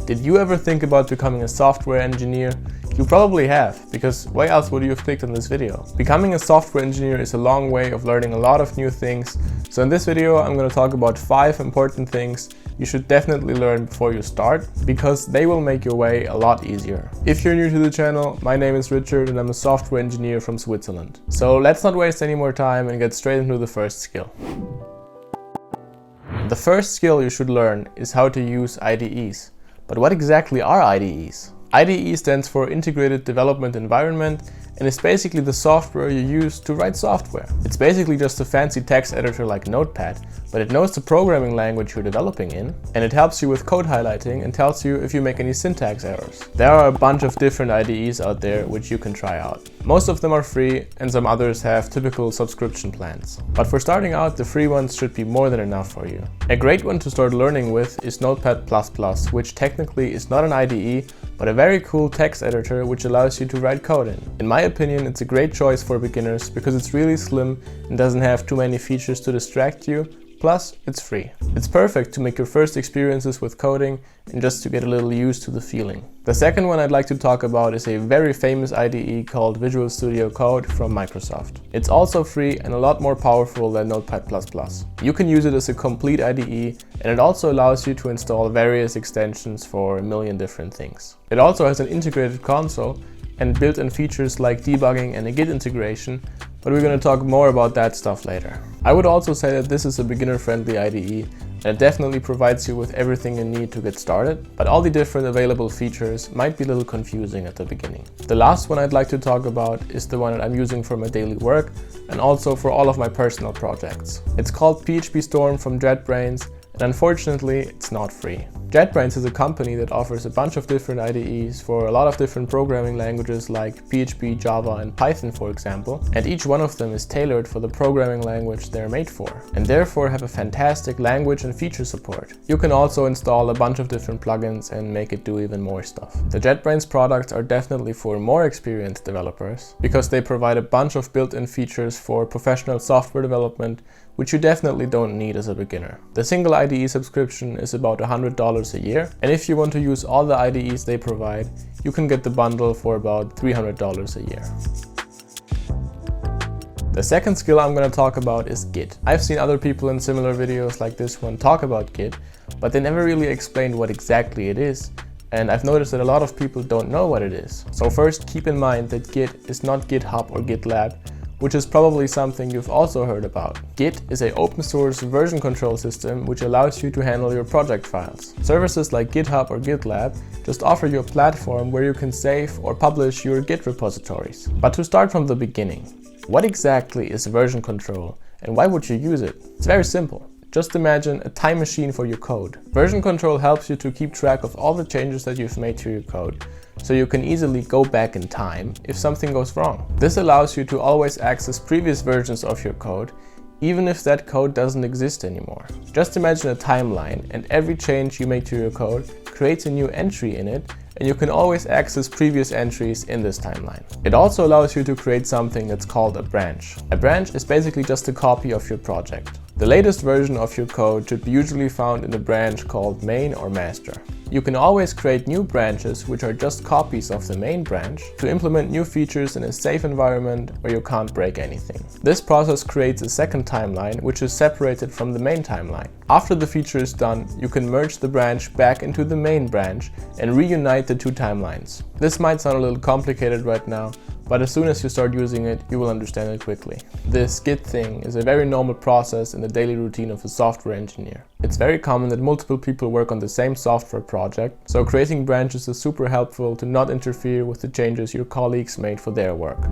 Did you ever think about becoming a software engineer? You probably have, because why else would you have clicked on this video? Becoming a software engineer is a long way of learning a lot of new things, so in this video I'm going to talk about 5 important things you should definitely learn before you start, because they will make your way a lot easier. If you're new to the channel, my name is Richard and I'm a software engineer from Switzerland. So let's not waste any more time and get straight into the first skill. The first skill you should learn is how to use IDEs. But what exactly are IDEs? IDE stands for Integrated Development Environment and is basically the software you use to write software. It's basically just a fancy text editor like Notepad, but it knows the programming language you're developing in, and it helps you with code highlighting and tells you if you make any syntax errors. There are a bunch of different IDEs out there which you can try out. Most of them are free and some others have typical subscription plans. But for starting out, the free ones should be more than enough for you. A great one to start learning with is Notepad++, which technically is not an IDE, but a very cool text editor which allows you to write code in. In my opinion, it's a great choice for beginners because it's really slim and doesn't have too many features to distract you, plus it's free. It's perfect to make your first experiences with coding and just to get a little used to the feeling. The second one I'd like to talk about is a very famous IDE called Visual Studio Code from Microsoft. It's also free and a lot more powerful than Notepad++. You can use it as a complete IDE, and it also allows you to install various extensions for a million different things. It also has an integrated console and built-in features like debugging and a Git integration, but we're going to talk more about that stuff later. I would also say that this is a beginner-friendly IDE, and it definitely provides you with everything you need to get started, but all the different available features might be a little confusing at the beginning. The last one I'd like to talk about is the one that I'm using for my daily work and also for all of my personal projects. It's called PHP Storm from JetBrains, and unfortunately it's not free. JetBrains is a company that offers a bunch of different IDEs for a lot of different programming languages like PHP, Java and Python for example, and each one of them is tailored for the programming language they're made for, and therefore have a fantastic language and feature support. You can also install a bunch of different plugins and make it do even more stuff. The JetBrains products are definitely for more experienced developers, because they provide a bunch of built-in features for professional software development, which you definitely don't need as a beginner. The single IDE subscription is about $100 a year, and if you want to use all the IDEs they provide, you can get the bundle for about $300 a year. The second skill I'm going to talk about is Git. I've seen other people in similar videos like this one talk about Git, but they never really explained what exactly it is, and I've noticed that a lot of people don't know what it is. So first, keep in mind that Git is not GitHub or GitLab, which is probably something you've also heard about. Git is an open source version control system which allows you to handle your project files. Services like GitHub or GitLab just offer you a platform where you can save or publish your Git repositories. But to start from the beginning, what exactly is version control and why would you use it? It's very simple. Just imagine a time machine for your code. Version control helps you to keep track of all the changes that you've made to your code, so you can easily go back in time if something goes wrong. This allows you to always access previous versions of your code, even if that code doesn't exist anymore. Just imagine a timeline, and every change you make to your code creates a new entry in it, and you can always access previous entries in this timeline. It also allows you to create something that's called a branch. A branch is basically just a copy of your project. The latest version of your code should be usually found in a branch called main or master. You can always create new branches which are just copies of the main branch to implement new features in a safe environment where you can't break anything. This process creates a second timeline which is separated from the main timeline. After the feature is done, you can merge the branch back into the main branch and reunite the two timelines. This might sound a little complicated right now, but as soon as you start using it, you will understand it quickly. This Git thing is a very normal process in the daily routine of a software engineer. It's very common that multiple people work on the same software project, so creating branches is super helpful to not interfere with the changes your colleagues made for their work.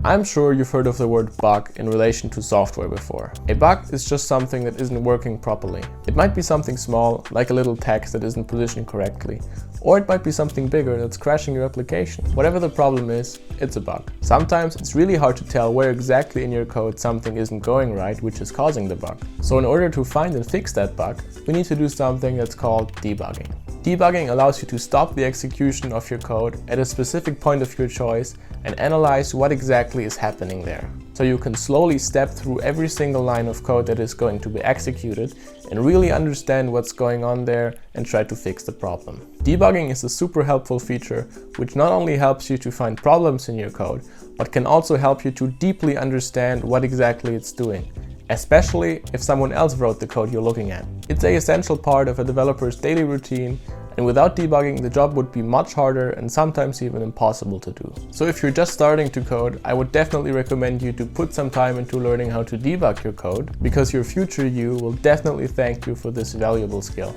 I'm sure you've heard of the word bug in relation to software before. A bug is just something that isn't working properly. It might be something small, like a little text that isn't positioned correctly, or it might be something bigger that's crashing your application. Whatever the problem is, it's a bug. Sometimes it's really hard to tell where exactly in your code something isn't going right, which is causing the bug. So in order to find and fix that bug, we need to do something that's called debugging. Debugging allows you to stop the execution of your code at a specific point of your choice and analyze what exactly is happening there. So you can slowly step through every single line of code that is going to be executed and really understand what's going on there and try to fix the problem. Debugging is a super helpful feature which not only helps you to find problems in your code, but can also help you to deeply understand what exactly it's doing, especially if someone else wrote the code you're looking at. It's an essential part of a developer's daily routine, and without debugging, the job would be much harder and sometimes even impossible to do. So if you're just starting to code, I would definitely recommend you to put some time into learning how to debug your code, because your future you will definitely thank you for this valuable skill.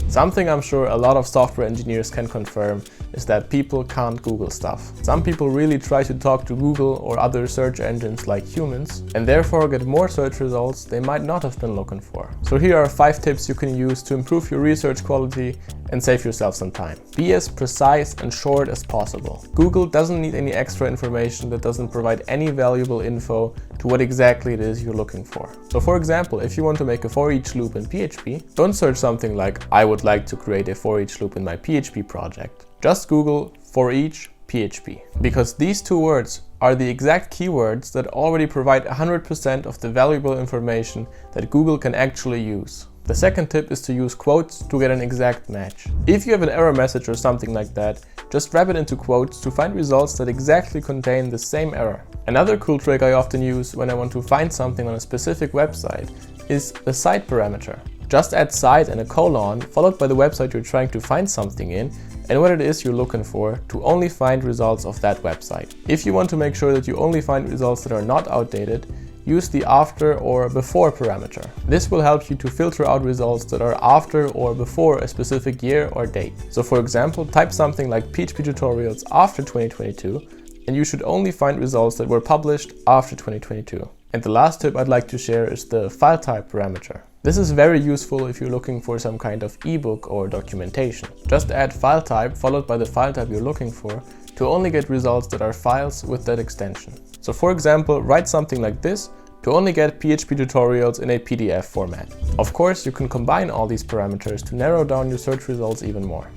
Something I'm sure a lot of software engineers can confirm is that people can't Google stuff. Some people really try to talk to Google or other search engines like humans, and therefore get more search results they might not have been looking for. So here are 5 tips you can use to improve your research quality and save yourself some time. Be as precise and short as possible. Google doesn't need any extra information that doesn't provide any valuable info to what exactly it is you're looking for. So for example, if you want to make a for each loop in PHP, don't search something like "I would like to create a for each loop in my PHP project." Just Google for each PHP, because these 2 words are the exact keywords that already provide 100% of the valuable information that Google can actually use. The second tip is to use quotes to get an exact match. If you have an error message or something like that, just wrap it into quotes to find results that exactly contain the same error. Another cool trick I often use when I want to find something on a specific website is the site parameter. Just add site and a colon followed by the website you're trying to find something in and what it is you're looking for to only find results of that website. If you want to make sure that you only find results that are not outdated, use the after or before parameter. This will help you to filter out results that are after or before a specific year or date. So for example, type something like PHP tutorials after 2022 and you should only find results that were published after 2022. And the last tip I'd like to share is the file type parameter. This is very useful if you're looking for some kind of ebook or documentation. Just add file type followed by the file type you're looking for to only get results that are files with that extension. So for example, write something like this to only get PHP tutorials in a PDF format. Of course, you can combine all these parameters to narrow down your search results even more.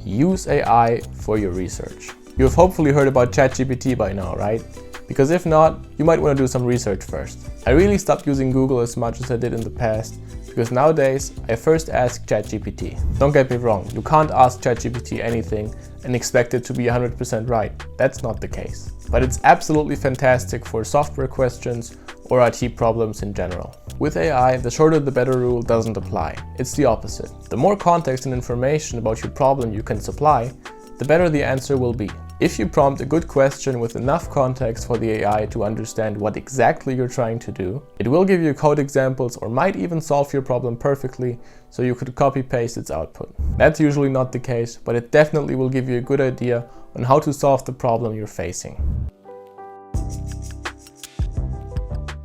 Use AI for your research. You've hopefully heard about ChatGPT by now, right? Because if not, you might want to do some research first. I really stopped using Google as much as I did in the past, because nowadays I first ask ChatGPT. Don't get me wrong, you can't ask ChatGPT anything and expect it to be 100% right. That's not the case. But it's absolutely fantastic for software questions or IT problems in general. With AI, the shorter the better rule doesn't apply. It's the opposite. The more context and information about your problem you can supply, the better the answer will be. If you prompt a good question with enough context for the AI to understand what exactly you're trying to do, it will give you code examples or might even solve your problem perfectly, so you could copy-paste its output. That's usually not the case, but it definitely will give you a good idea on how to solve the problem you're facing.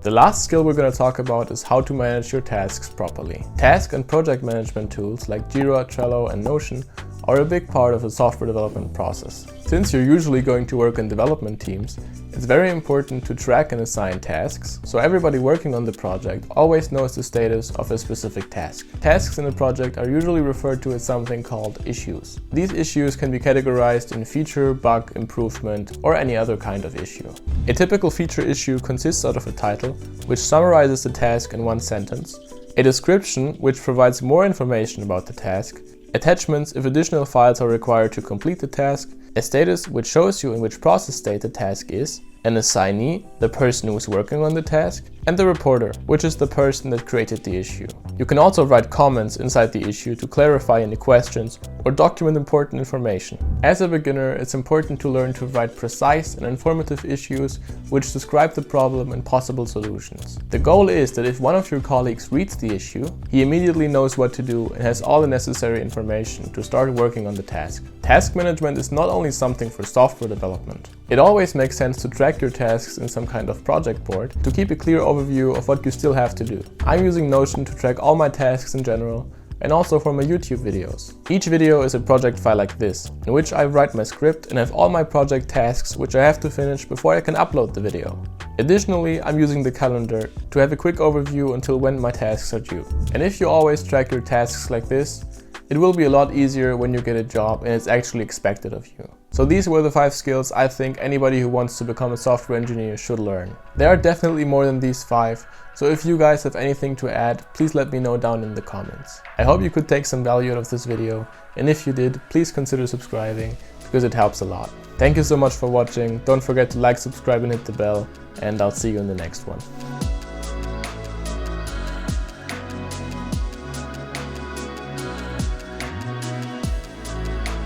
The last skill we're going to talk about is how to manage your tasks properly. Task and project management tools like Jira, Trello, and Notion are a big part of the software development process. Since you're usually going to work in development teams, it's very important to track and assign tasks, so everybody working on the project always knows the status of a specific task. Tasks in a project are usually referred to as something called issues. These issues can be categorized in feature, bug, improvement, or any other kind of issue. A typical feature issue consists out of a title, which summarizes the task in one sentence, a description, which provides more information about the task, attachments if additional files are required to complete the task, a status which shows you in which process state the task is, an assignee, the person who is working on the task, and the reporter, which is the person that created the issue. You can also write comments inside the issue to clarify any questions or document important information. As a beginner, it's important to learn to write precise and informative issues which describe the problem and possible solutions. The goal is that if one of your colleagues reads the issue, he immediately knows what to do and has all the necessary information to start working on the task. Task management is not only something for software development. It always makes sense to track your tasks in some kind of project board to keep a clear overview of what you still have to do. I'm using Notion to track all my tasks in general and also for my YouTube videos. Each video is a project file like this, in which I write my script and have all my project tasks which I have to finish before I can upload the video. Additionally, I'm using the calendar to have a quick overview until when my tasks are due. And if you always track your tasks like this, it will be a lot easier when you get a job and it's actually expected of you. So these were the 5 skills I think anybody who wants to become a software engineer should learn. There are definitely more than these 5, so if you guys have anything to add, please let me know down in the comments. I hope you could take some value out of this video, and if you did, please consider subscribing, because it helps a lot. Thank you so much for watching, don't forget to like, subscribe and hit the bell, and I'll see you in the next one.